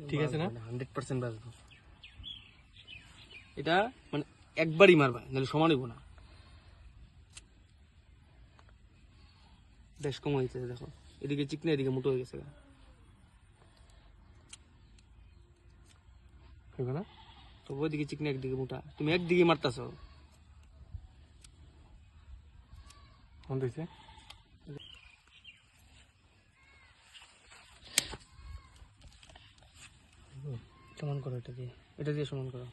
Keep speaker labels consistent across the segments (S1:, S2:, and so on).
S1: ঠিক আছে না?
S2: 100% বাঁচবো।
S1: এটা মানে একবারই মারবা, নাহলে সমান হইব না। বেশ কম হয়েছে দেখো, এদিকে চিকনা এদিকে মোটো হয়ে গেছে।
S2: হইব না?
S1: তো ওইদিকে চিকনা একদিকে মোটা, তুমি একদিকে মারতাছো।
S2: কোন দিছে?
S1: সমান করো এটা দিয়ে, এটা দিয়ে সমান করো।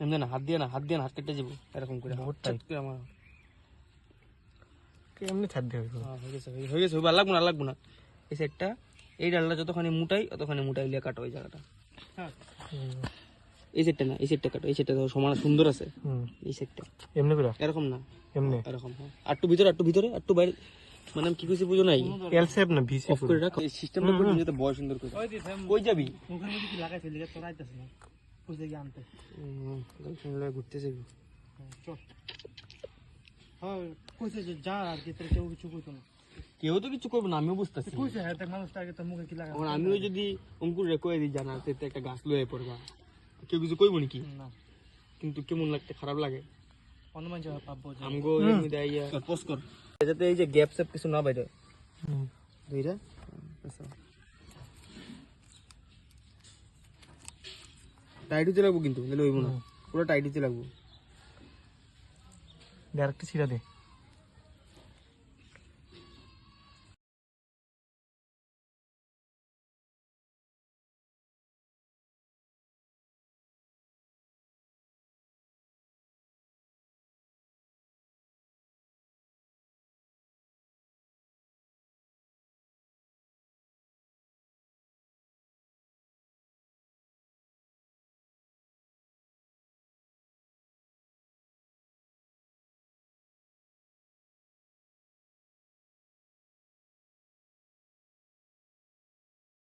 S1: এমনি না, হাত দিয়ে না, হাত দিয়ে না, হাত কেটে যাবো এরকম করে।
S2: বহুত
S1: চট
S2: tight।
S1: করে আমার
S2: এমনি ছাড় দিয়ে হইব।
S1: হয়ে গেছে, হয়ে গেছে, আর লাগবো না, আর লাগবো না। এই সাইডটা, এই ডালটা যতখানি মুটাই অতখানি মুটাইলে কাটো এই জায়গাটা। এই সাইডটা না, এই সাইডটা কাটো, এই সাইডটা দেখো সমান সুন্দর আছে। এই সাইডটা
S2: এমনি করে
S1: এরকম না,
S2: এমনি
S1: এরকম। হ্যাঁ, আটটু ভিতরে, আটটু ভিতরে, আটটু বাইরে। মানে আমি কি কইছি বুঝো নাই?
S2: এল শেপ না ভি শেপ
S1: অফ করে রাখ, এই সিস্টেমটা করে দিলে তো বয় সুন্দর করে। কই যাবি?
S3: মুখের মধ্যে কি লাগাইছে লিগে তোর আইতাছ না কইছে কি আনতে
S1: গার্লফ্রেন্ড ঘুরতে যাবি।
S3: চল হ্যাঁ কইছে যে যা আর কি তোর কেউ কিছু কইতো না
S1: কেউ তো কিছু করবো না, আমিও বুঝতেছি।
S3: কইছে হ্যাঁ দেখ মানুষটা আগে তোর মুখে কি লাগা
S1: এখন আমিও যদি অঙ্কুর রে কয়ে দিই জানা তো একটা গাছ লয়ে পড়বা, কেউ কিছু কইব নাকি?
S3: না
S1: কিন্তু কেমন লাগতে খারাপ লাগে
S3: অনুমান যা পাবো যে
S1: আমগো এমনি দেইয়া পোস্ট কর, যাতে এই যে গ্যাপ স্যাপ কিছু না বাইরে। দুইটা আচ্ছা টাইট হতে লাগবো, কিন্তু নাহলে হইব না, পুরো টাইট হতে লাগবো।
S2: ডাইরেক্ট ছিড়া দে।